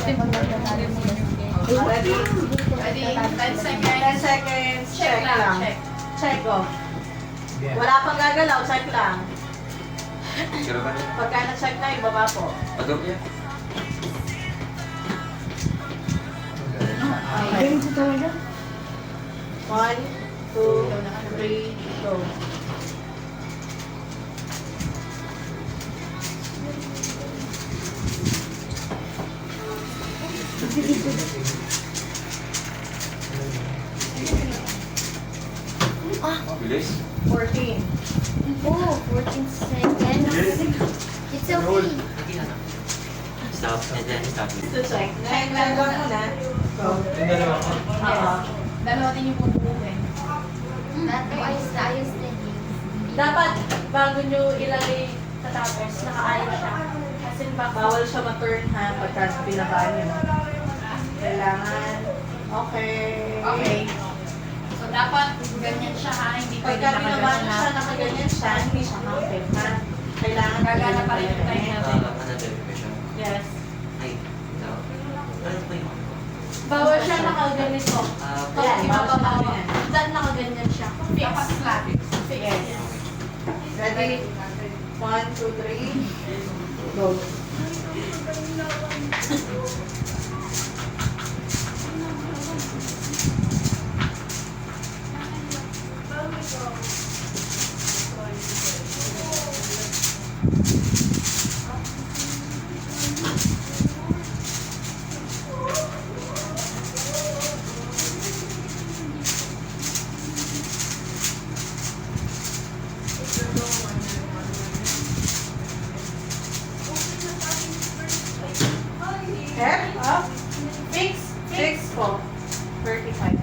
Ready? Ready? 10 seconds. 10 seconds. Check lang. Check. Check off. Wala pang gagalaw, check lang. Sure ba niya? Pagka na-check na, ibaba po. Pag-up niya? Okay. 1, 2, 3, go. Bilis? 14. Oh, 14 seconds. It's okay. Stop, and then stop. To check. Check lang mo na. Go. Oo. Dalawa din yung bubuhin. Nato ayos na ayos na din. Dapat bago nyo ilagay katapos, nakaayos siya. Kasi bawal siya ma-turn ha pagka pinabaan nyo. Kailangan. Okay. Okay. So, dapat ganyan siya ha, hindi pwede Pagka pinabaan nyo siya, nakaganyan. nakaganyan siya, hindi siya mounted ha. Kailangan Gagana pa rin yung time natin. Another question. Yes. Ay, no. Ano po yung Bawal siya nakaganito. Pag Yeah, ibababa mo. Dahil nakaganyan siya. Dapat flat. Yes. Ready? 1, 2, 3. Go. Head up. Fix. Fix po. 35.